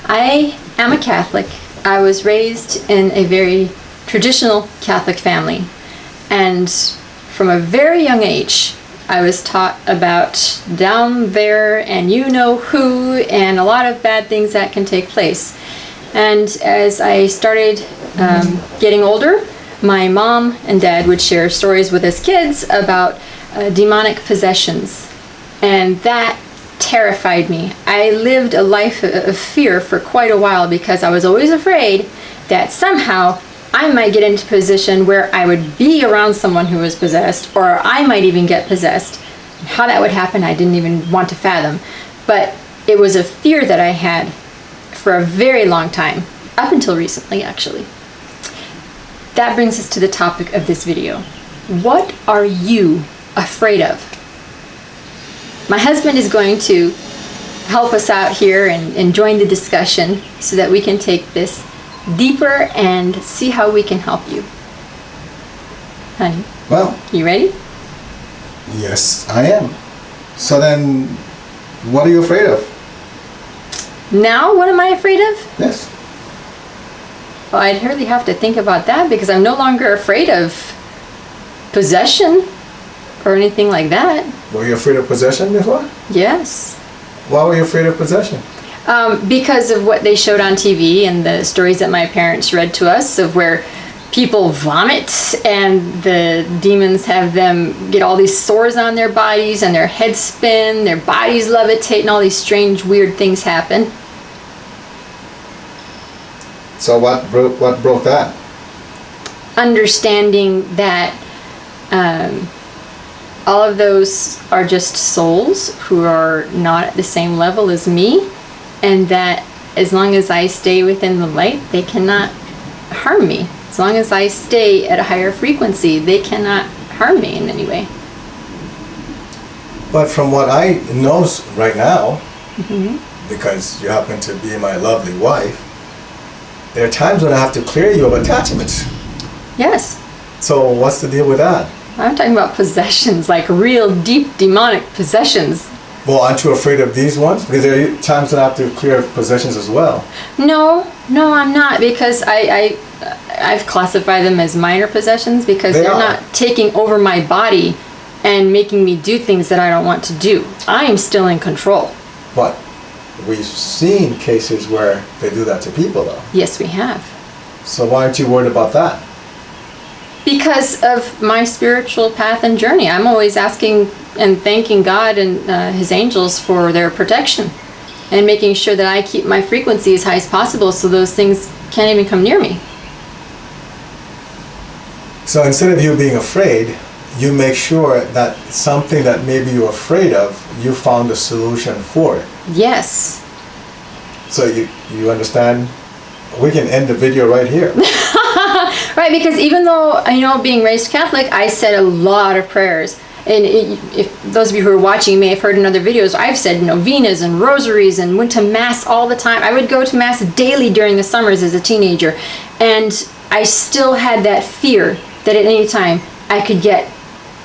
I am a Catholic. I was raised in a very traditional Catholic family. And from a very young age, I was taught about down there and you know who and a lot of bad things that can take place. And as I started getting older, my mom and dad would share stories with us kids about demonic possessions. And that terrified me. I lived a life of fear for quite a while because I was always afraid that somehow I might get into a position where I would be around someone who was possessed, or I might even get possessed. How that would happen, I didn't even want to fathom. But it was a fear that I had for a very long time, up until recently, actually. That brings us to the topic of this video. What are you afraid of? My husband is going to help us out here and join the discussion so that we can take this deeper and see how we can help you. Honey, Well, you ready? yes, I am. So then, what are you afraid of? Now, what am I afraid of? Yes. Well, I'd hardly have to think about that because I'm no longer afraid of possession or anything like that. Were you afraid of possession before? Yes. Why were you afraid of possession? Because of what they showed on TV and the stories that my parents read to us of where people vomit and the demons have them get all these sores on their bodies and their heads spin, their bodies levitate, and all these strange, weird things happen. So what broke that? Understanding that all of those are just souls who are not at the same level as me, and that as long as I stay within the light, they cannot harm me. As long as I stay at a higher frequency, they cannot harm me in any way. But from what I know right now, because you happen to be my lovely wife, there are times when I have to clear you of attachments. Yes. So what's the deal with that? I'm talking about possessions, like real deep demonic possessions. Well, aren't you afraid of these ones? Because there are times when I have to clear possessions as well. No, I'm not, because I've classified them as minor possessions because they're not taking over my body and making me do things that I don't want to do. I am still in control. But we've seen cases where they do that to people, though. Yes, we have. So why aren't you worried about that? Because of my spiritual path and journey. I'm always asking and thanking God and His angels for their protection and making sure that I keep my frequency as high as possible so those things can't even come near me. So instead of you being afraid, you make sure that something that maybe you're afraid of, you found a solution for it. Yes. So you understand? We can end the video right here. Right, because even though, being raised Catholic, I said a lot of prayers. And if those of you who are watching may have heard in other videos, I've said novenas and rosaries and went to Mass all the time. I would go to Mass daily during the summers as a teenager. And I still had that fear that at any time I could get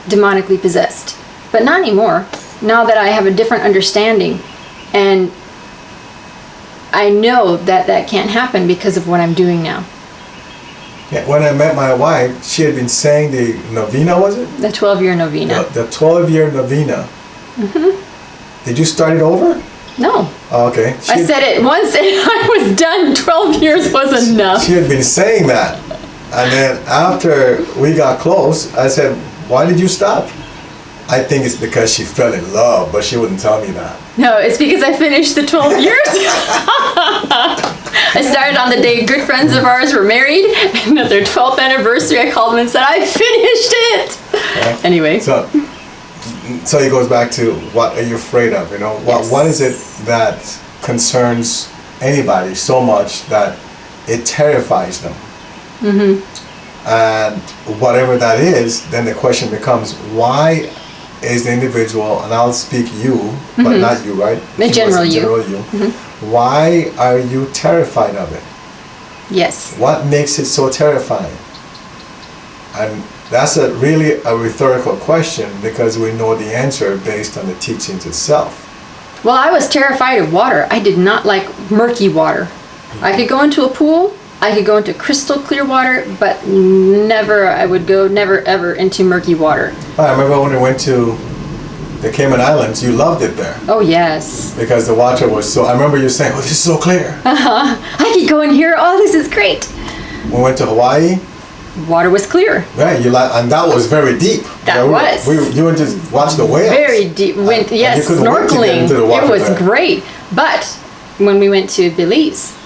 demonically possessed. But not anymore. Now that I have a different understanding. And I know that that can't happen because of what I'm doing now. Yeah, when I met my wife, she had been saying the novena, was it? The 12-year novena. The 12-year novena. Did you start it over? No. Oh, okay. I said it once and I was done. 12 years was enough. She had been saying that. And then after we got close, I said, why did you stop? I think it's because she fell in love, but she wouldn't tell me that. No, it's because I finished the 12 years. I started on the day good friends of ours were married, and at their 12th anniversary, I called them and said, I finished it. Yeah. Anyway. So it goes back to what are you afraid of? Yes. What is it that concerns anybody so much that it terrifies them? And whatever that is, then the question becomes, why is the individual, and I'll speak you, but not you, right? The general you. Why are you terrified of it? Yes. What makes it so terrifying? And that's really a rhetorical question because we know the answer based on the teachings itself. Well, I was terrified of water. I did not like murky water. I could go into a pool, I could go into crystal clear water, but I would go never ever into murky water. I remember when we went to the Cayman Islands, you loved it there. Oh, yes. Because the water was so, I remember you saying, oh, this is so clear. I could go in here, oh, this is great. We went to Hawaii. Water was clear. Right, and that was very deep. That was. You went to watch the whales. Very deep. Yes, snorkeling. It was great. But when we went to Belize,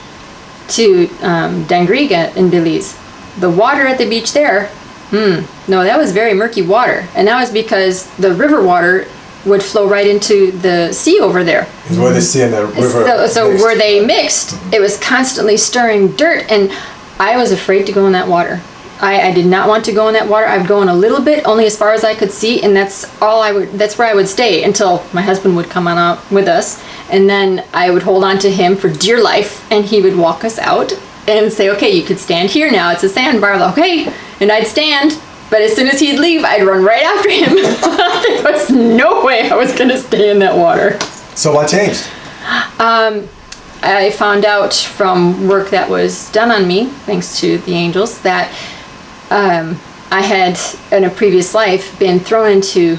to Dangriga in Belize, the water at the beach there, no, that was very murky water. And that was because the river water would flow right into the sea over there. It's where the sea and the river So where they mixed, it was constantly stirring dirt, and I was afraid to go in that water. I did not want to go in that water. I would go in a little bit, only as far as I could see, and that's where I would stay until my husband would come on out with us, and then I would hold on to him for dear life, and he would walk us out and say, okay, you could stand here now, it's a sandbar. Okay, and I'd stand, but as soon as he'd leave, I'd run right after him. There was no way I was going to stay in that water. So what changed? I found out from work that was done on me, thanks to the angels, that I had, in a previous life, been thrown into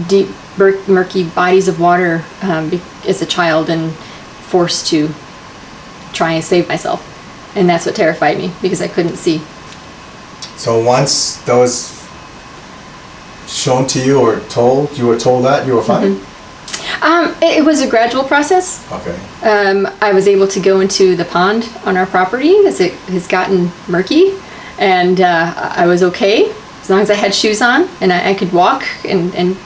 deep, murky bodies of water as a child and forced to try and save myself. And that's what terrified me, because I couldn't see. So once that was shown to you or told, you were told that, you were fine? It was a gradual process. Okay. I was able to go into the pond on our property as it has gotten murky, and I was okay as long as I had shoes on and I could walk and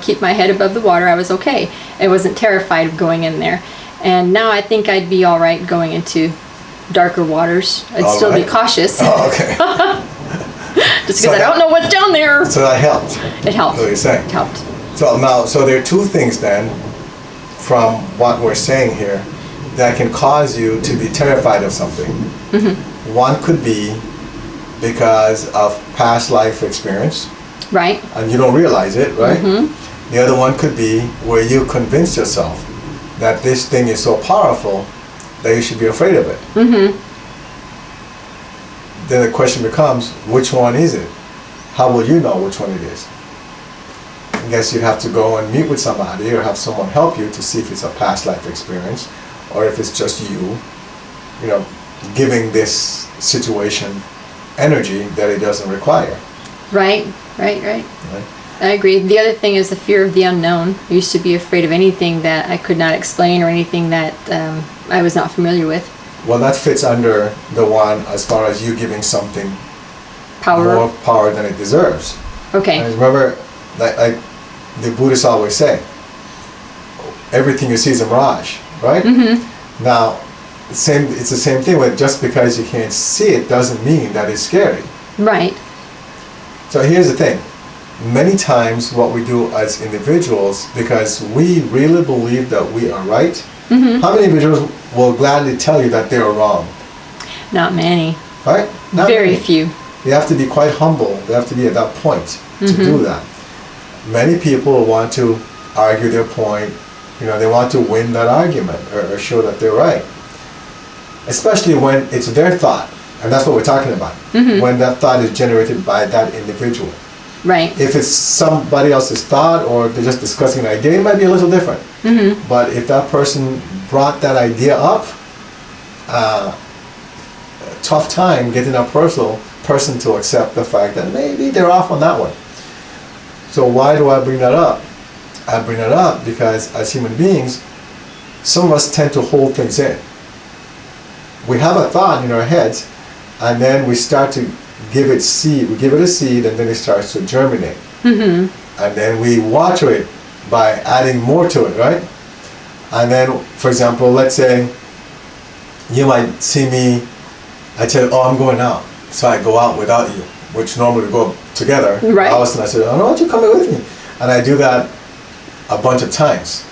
keep my head above the water. I was okay. I wasn't terrified of going in there, and now I think I'd be all right going into darker waters. I'd still be cautious. Oh, okay. Just because I don't know what's down there. So that helped. It helped. What you're saying. It helped. So there are two things then, from what we're saying here, that can cause you to be terrified of something. Mm-hmm. One could be because of past life experience. Right. And you don't realize it, right? Mm-hmm. The other one could be where you convince yourself that this thing is so powerful that you should be afraid of it. Mm-hmm. Then the question becomes, which one is it? How will you know which one it is? I guess you'd have to go and meet with somebody or have someone help you to see if it's a past life experience or if it's just you giving this situation energy that it doesn't require. Right. I agree. The other thing is the fear of the unknown. I used to be afraid of anything that I could not explain or anything that I was not familiar with. Well, that fits under the one as far as you giving something more power than it deserves. Okay. And remember, like the Buddhists always say, everything you see is a mirage, right? Mm-hmm. Now, it's the same thing with just because you can't see it doesn't mean that it's scary. Right. So here's the thing. Many times what we do as individuals, because we really believe that we are right, mm-hmm. How many individuals will gladly tell you that they are wrong? Not many. Right? Not Very many. few. You have to be quite humble. They have to be at that point to mm-hmm. do that. Many people want to argue their point. They want to win that argument or show that they're right. Especially when it's their thought. And that's what we're talking about. Mm-hmm. When that thought is generated by that individual. Right. If it's somebody else's thought or if they're just discussing an idea, it might be a little different. Mm-hmm. But if that person brought that idea up, tough time getting that person to accept the fact that maybe they're off on that one. So why do I bring that up? I bring that up because as human beings, some of us tend to hold things in. We have a thought in our heads, and then we start to give it seed. We give it a seed, and then it starts to germinate. Mm-hmm. And then we water it by adding more to it, right? And then, for example, let's say you might see me, I tell you, I'm going out. So I go out without you, which normally we go together. Right. All of a sudden I say, why don't you come in with me? And I do that a bunch of times.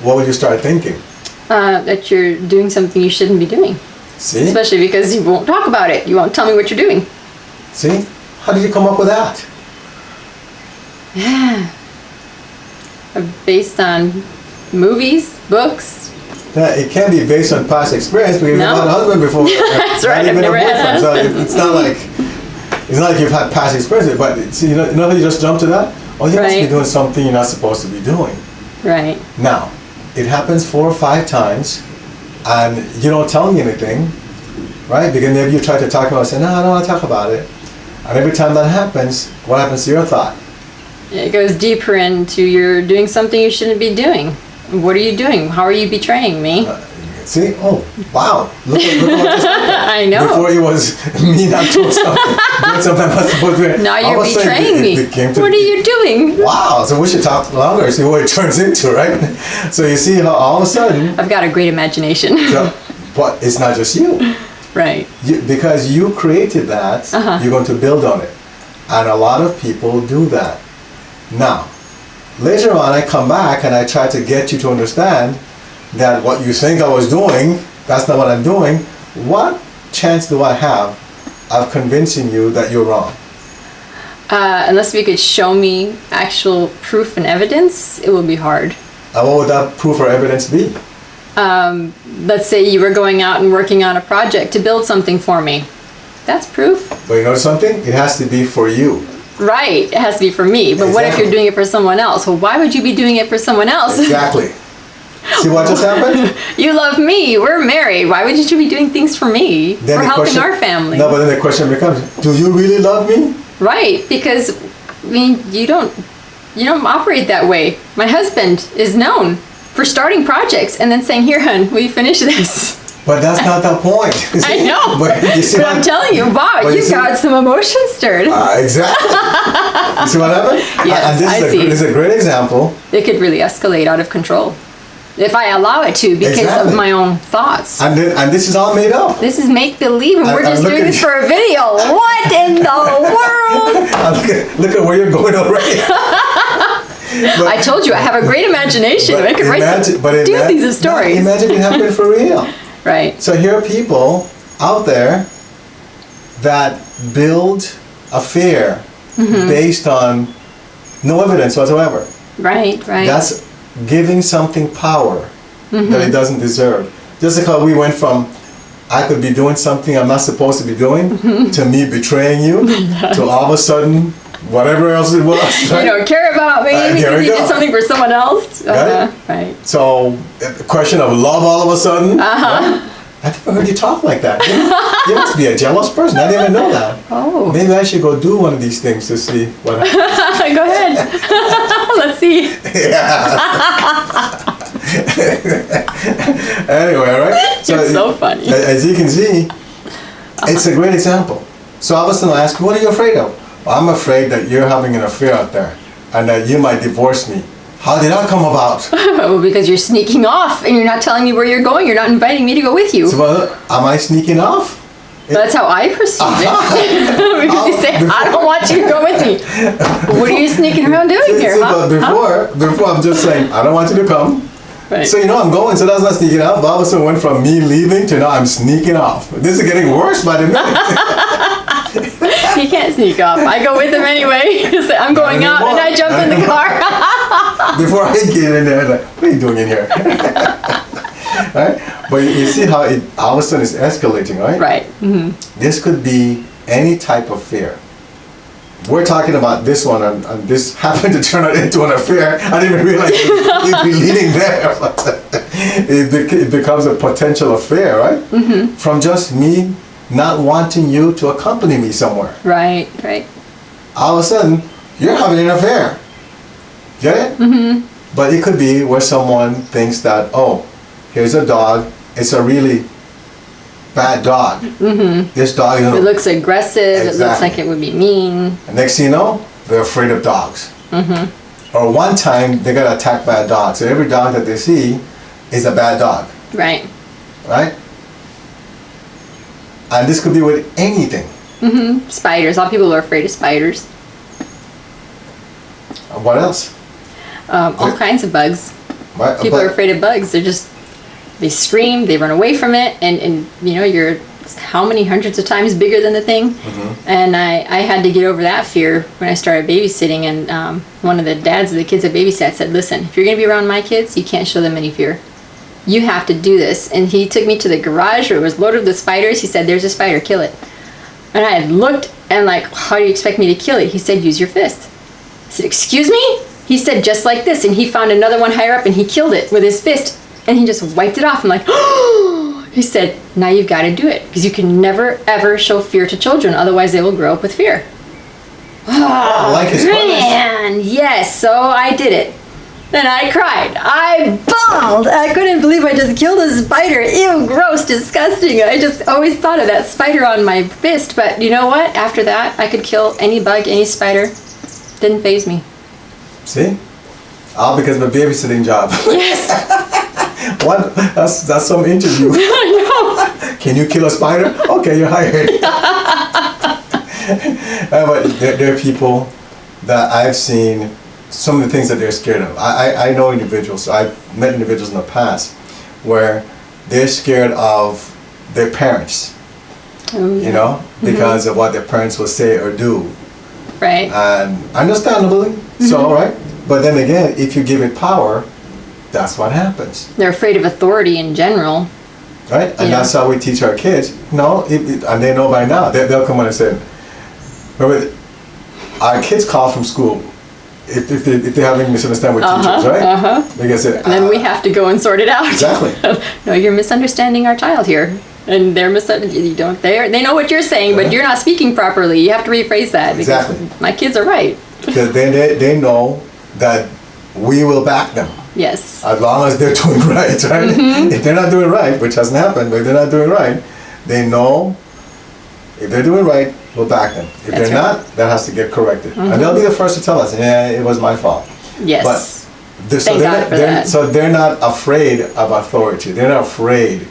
What would you start thinking? That you're doing something you shouldn't be doing. See? Especially because you won't talk about it. You won't tell me what you're doing. See? How did you come up with that? Yeah. Based on experience. movies, books. Yeah, it can be based on past experience because you've No. had a husband before. That's not right, I've even never had a boyfriend. So husband. it's not like you've had past experience. But see, you know how you just jump to that? Oh, you must be Right. doing something you're not supposed to be doing. Right. Now, it happens 4 or 5 times, and you don't tell me anything, right? Because maybe you try to talk about it and say, no, I don't want to talk about it. And every time that happens, what happens to your thought? It goes deeper into you're doing something you shouldn't be doing. What are you doing? How are you betraying me? See? Oh, wow. Look what just happened. I know. Before it was me not doing something. Doing something I'm not supposed to do. Now All you're of a sudden, betraying me. it became to What are you doing? Wow. So we should talk longer, see what it turns into, right? So you see how all of a sudden, I've got a great imagination. but it's not just you. Right. Because you created that, you're going to build on it. And a lot of people do that. Now, later on, I come back and I try to get you to understand that what you think I was doing, that's not what I'm doing. What chance do I have of convincing you that you're wrong? Unless you could show me actual proof and evidence, it will be hard. And what would that proof or evidence be? Let's say you were going out and working on a project to build something for me. That's proof. But you know something? It has to be for you. Right. It has to be for me. But what if Exactly. you're doing it for someone else? Well, why would you be doing it for someone else? Exactly. See what just happened? You love me. We're married. Why would you be doing things for me? Then We're the helping question- our family. No, but then the question becomes, do you really love me? Right. Because, I mean, you don't operate that way. My husband is known for starting projects and then saying, here, hun, will you finish this? But that's not the point. I know. But, you see But what- I'm telling you, wow, But you you see- got some emotion stirred. Exactly. You see what happened? Yes, and I this see. is a great example. It could really escalate out of control if I allow it to because Exactly. of my own thoughts. And this is all made up. This is make believe, and we're And just look doing at this you. for a video. What in the world? And look at where you're going already. But- I told you I have a great imagination. but I could write some doozies of stories. Imagine it happened for real. Right. So here are people out there that build a fear Mm-hmm. based on no evidence whatsoever. Right. Right. That's giving something power Mm-hmm. that it doesn't deserve. Just like how we went from I could be doing something I'm not supposed to be doing Mm-hmm. to me betraying you to all of a sudden whatever else it was. you Right? don't care about me There because we you go. did something for someone else. Right? Right. So the question of love all of a sudden. Right? I never heard you talk like that. You must be a jealous person. I didn't even know that. Oh. Maybe I should go do one of these things to see what happens. Go ahead. Let's see. Anyway, right? You're so funny. As you can see, it's a great example. So all of a sudden I ask you, what are you afraid of? Well, I'm afraid that you're having an affair out there and that you might divorce me. How did that come about? Oh, because you're sneaking off and you're not telling me where you're going. You're not inviting me to go with you. So, well, am I sneaking off? That's how I perceive it. Because you say, I don't want you to go with me. What are you sneaking around doing here, huh? But before I'm just saying, I don't want you to come. Right. So you know I'm going, so that's not sneaking off. But all of a sudden went from me leaving to now I'm sneaking off. This is getting worse by the minute. He can't sneak off. I go with him anyway. I'm going out and I jump in the car. Before I get in there, like, what are you doing in here? Right? But you see how it all of a sudden is escalating, right? Right. This could be any type of fear. We're talking about this one, and this happened to turn out into an affair. I didn't even realize it'd be leading there. But it becomes a potential affair, right? From just me not wanting you to accompany me somewhere. Right, right. All of a sudden, you're having an affair. Get it? But it could be where someone thinks that, oh, here's a dog. It's a really bad dog. This dog is... It looks aggressive. It looks Exactly. like it would be mean. And next thing you know, they're afraid of dogs. Or one time, they got attacked by a dog. So every dog that they see is a bad dog, Right. right? And this could be with anything. Spiders. A lot of people are afraid of spiders. What else? All kinds of bugs. Right? People But- are afraid of bugs. They scream, they run away from it, and you know, you're how many hundreds of times bigger than the thing. And I had to get over that fear when I started babysitting. And one of the dads of the kids I babysat said, listen, if you're going to be around my kids, you can't show them any fear. You have to do this. And he took me to the garage where it was loaded with spiders. He said, there's a spider, kill it. And I had looked and like, how do you expect me to kill it? He said, use your fist. I said, excuse me? He said, just like this. And he found another one higher up and he killed it with his fist. And he just wiped it off. I'm like, oh! He said, now you've got to do it. Because you can never, ever show fear to children. Otherwise, they will grow up with fear. Oh, like his man. Yes. So I did it. And I cried. I bawled. I couldn't believe I just killed a spider. Ew, gross, disgusting. I just always thought of that spider on my fist. But you know what? After that, I could kill any bug, any spider. Didn't faze me. See? All because of a babysitting job. Yes. What? That's some interview. I know. Can you kill a spider? Okay, you're hired. But there are people that I've seen, some of the things that they're scared of. I know individuals, I've met individuals in the past where they're scared of their parents, Oh, yeah. you know, because of what their parents will say or do. Right. And understandably so, right? But then again, if you give it power, that's what happens. They're afraid of authority in general. Right? And Yeah. that's how we teach our kids. No, and they know by now. They'll come in and say, remember, our kids call from school if they're having misunderstanding with teachers, right? Because And then we have to go and sort it out. Exactly. No, you're misunderstanding our child here. And they're you don't they know what you're saying, but you're not speaking properly. You have to rephrase that because Exactly. my kids are right. because they know that we will back them Yes. as long as they're doing right, right? If they're not doing right, which hasn't happened, but if they're not doing right, they know if they're doing right, we'll back them. If That's they're right. not, that has to get corrected. And they'll be the first to tell us, yeah, it was my fault. Yes. But Thank God for that. so they're not afraid of authority. They're not afraid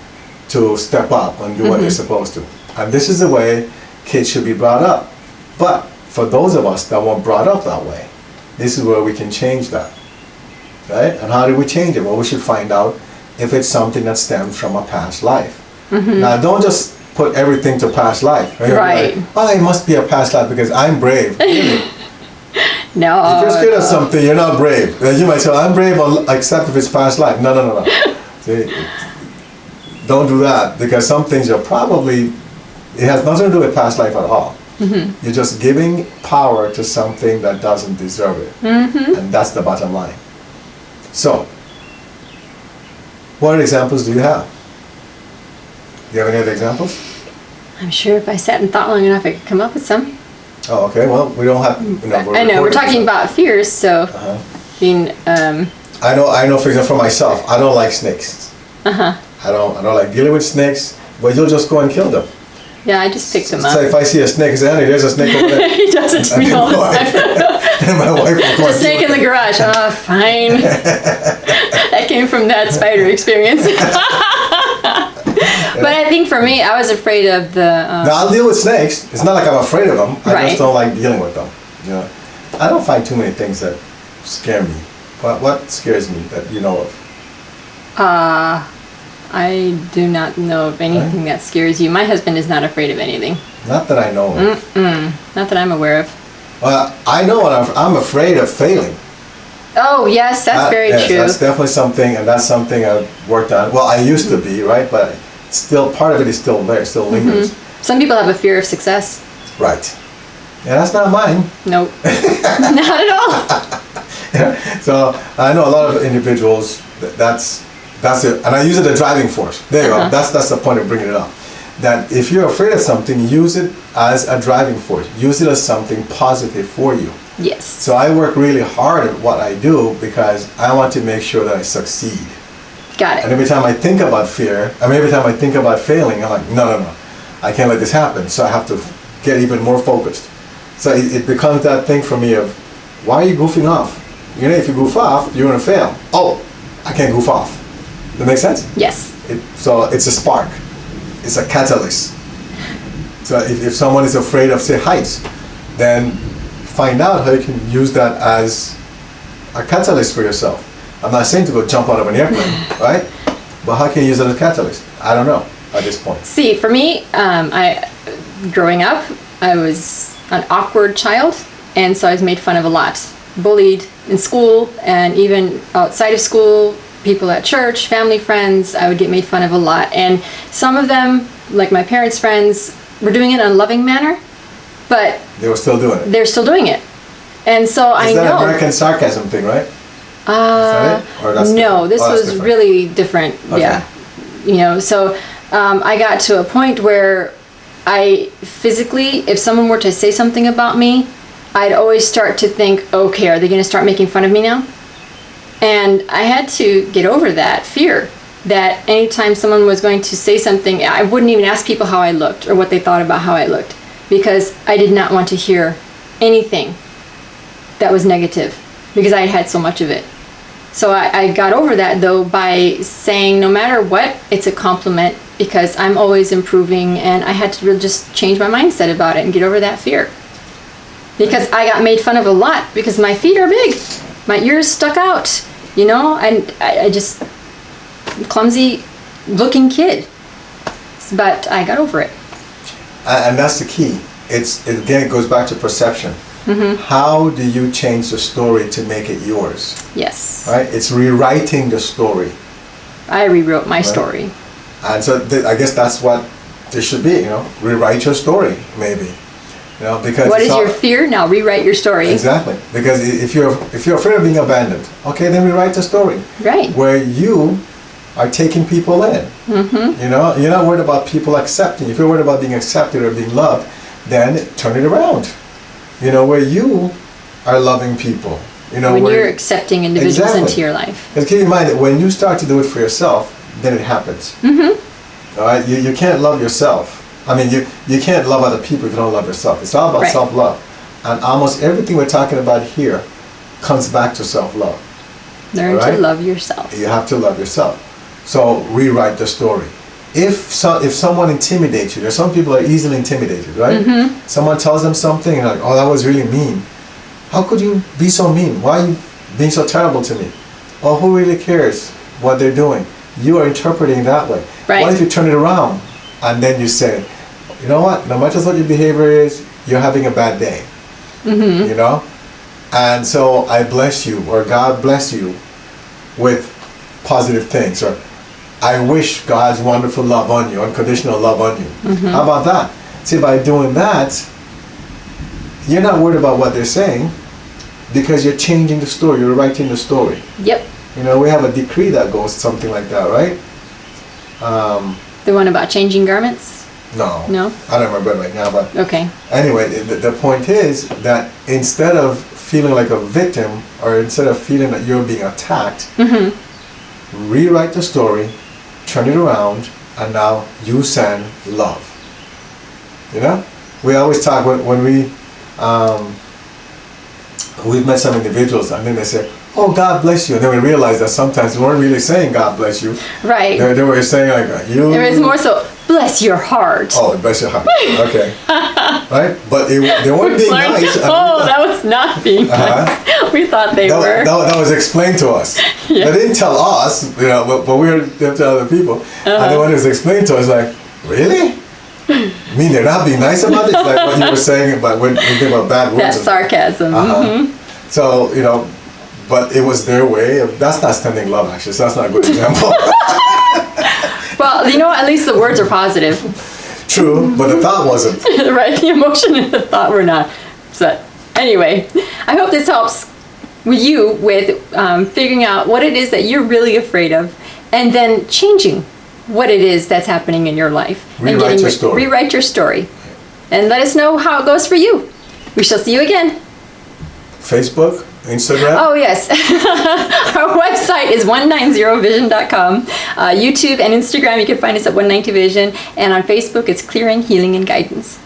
to step up and do what they're supposed to. And this is the way kids should be brought up. But for those of us that weren't brought up that way, this is where we can change that. Right? And how do we change it? Well, we should find out if it's something that stems from a past life. Now, don't just put everything to past life. Right. Like, oh, it must be a past life because I'm brave. Really? No. If you're scared of something, you're not brave. Then you might say, I'm brave except if it's past life. No. See, don't do that because some things are probably, it has nothing to do with past life at all. You're just giving power to something that doesn't deserve it. And that's the bottom line. So, what examples do you have? Do you have any other examples? I'm sure if I sat and thought long enough, I could come up with some. Oh, okay. Well, we don't have. I know we're talking about fears, so I know. For example, for myself, I don't like snakes. I don't like dealing with snakes. But you'll just go and kill them. Yeah, I just picked them So up. if I see a snake, I say, "Honey, there's a snake over there." He does it to me all the time. And my wife will go The and snake deal in the with it. garage. Oh, fine. That came from that spider experience. But I think for me, I was afraid of the. Now I'll deal with snakes. It's not like I'm afraid of them. I Right. just don't like dealing with them. You know, I don't find too many things that scare me. What scares me that you know of? I do not know of anything that scares you. My husband is not afraid of anything. Not that I know of. Not that I'm aware of. Well, I know what I'm afraid of failing. Oh, yes, that's very Yes, true. that's definitely something, and that's something I've worked on. Well, I used to be, right? But still, part of it is still there, still lingers. Some people have a fear of success. Right. Yeah, that's not mine. Nope. Not at all. So I know a lot of individuals. That's it, and I use it as a driving force. There you go. That's the point of bringing it up. That if you're afraid of something, use it as a driving force. Use it as something positive for you. Yes. So I work really hard at what I do because I want to make sure that I succeed. Got And it. every time I think about fear, every time I think about failing, I'm like, no, I can't let this happen. So I have to get even more focused. So it becomes that thing for me of, why are you goofing off? You know, if you goof off, you're gonna fail. Oh, I can't goof off. Does that make sense? Yes. So it's a spark. It's a catalyst. So if someone is afraid of, say, heights, then find out how you can use that as a catalyst for yourself. I'm not saying to go jump out of an airplane, right? But how can you use it as a catalyst? I don't know. at this point? See, for me, growing up, I was an awkward child, and so I was made fun of a lot. Bullied in school, and even outside of school, people at church, family, friends, I would get made fun of a lot. And some of them, like my parents' friends, were doing it in a loving manner, but They were still doing it. they're still doing it. And so I Is know. that an American sarcasm thing, right? Is that it? Or that's No, different? this Oh, that's was different. really different. Okay. Yeah. You know, so I got to a point where I physically, if someone were to say something about me, I'd always start to think, okay, are they going to start making fun of me now? And I had to get over that fear that anytime someone was going to say something, I wouldn't even ask people how I looked or what they thought about how I looked, because I did not want to hear anything that was negative, because I had had so much of it. So I got over that, though, by saying no matter what, it's a compliment, because I'm always improving, and I had to really just change my mindset about it and get over that fear. Because I got made fun of a lot because my feet are big, my ears stuck out, you know, and I just clumsy looking kid. But I got over it. And that's the key. Again, it goes back to perception. Mm-hmm. How do you change the story to make it yours? Yes. Right? It's rewriting the story. I rewrote my story. And so I guess that's what this should be, you know, rewrite your story, maybe. You know, because What is your fear? Now rewrite your story. Exactly. Because if you're afraid of being abandoned, okay, then rewrite the story. Right. Where you are taking people in. Mm-hmm. You know, you're not worried about people accepting. If you're worried about being accepted or being loved, then turn it around. You know, where you are loving people. You know, When where you're accepting individuals Exactly. into your life. Because keep in mind that when you start to do it for yourself, then it happens. Mm-hmm. All right, you can't love yourself. I mean, you can't love other people if you don't love yourself. It's all about Right. self-love. And almost everything we're talking about here comes back to self-love. Learn Right. to love yourself. You have to love yourself. So rewrite the story. If someone intimidates you, there's some people are easily intimidated, right? Mm-hmm. Someone tells them something and like, oh, that was really mean. How could you be so mean? Why are you being so terrible to me? Oh, who really cares what they're doing? You are interpreting that way. Right. What if you turn it around and then you say, you know what, no matter what your behavior is, you're having a bad day. Mm-hmm. You know? And so I bless you, or God bless you with positive things, or I wish God's wonderful love on you, unconditional love on you. Mm-hmm. How about that? See, by doing that, you're not worried about what they're saying, because you're changing the story, you're writing the story. Yep. You know, we have a decree that goes something like that, right? The one about changing garments? No. No? I don't remember it right now, but Okay. anyway, the point is that instead of feeling like a victim, or instead of feeling that you're being attacked, Mm-hmm. rewrite the story, turn it around, and now you send love. You know? We always talk when we've met some individuals, and then they say, oh, God bless you. And then we realize that sometimes they weren't really saying God bless you. Right. They were saying like, you... There is more so, bless your heart. Oh, bless your heart. Okay. Right? But they weren't being nice. Oh, that was not being nice. We thought they were. That was explained to us. Yes. They didn't tell us, you know, but we heard them tell other people. And then when it was explained to us, like, really? I mean, they're not being nice about it? It's like what you were saying about when you think about bad words. That sarcasm. Mm-hmm. So, you know, but it was their way of, that's not sending love, actually, so that's not a good example. Well, you know, at least the words are positive. True, but the thought wasn't. Right? The emotion and the thought were not. So, anyway, I hope this helps you with figuring out what it is that you're really afraid of, and then changing what it is that's happening in your life. Rewrite your story. Rewrite your story. And let us know how it goes for you. We shall see you again. Facebook, Instagram. Oh, yes. Our website is 190vision.com. YouTube and Instagram, you can find us at 190vision. And on Facebook, it's Clearing, Healing, and Guidance.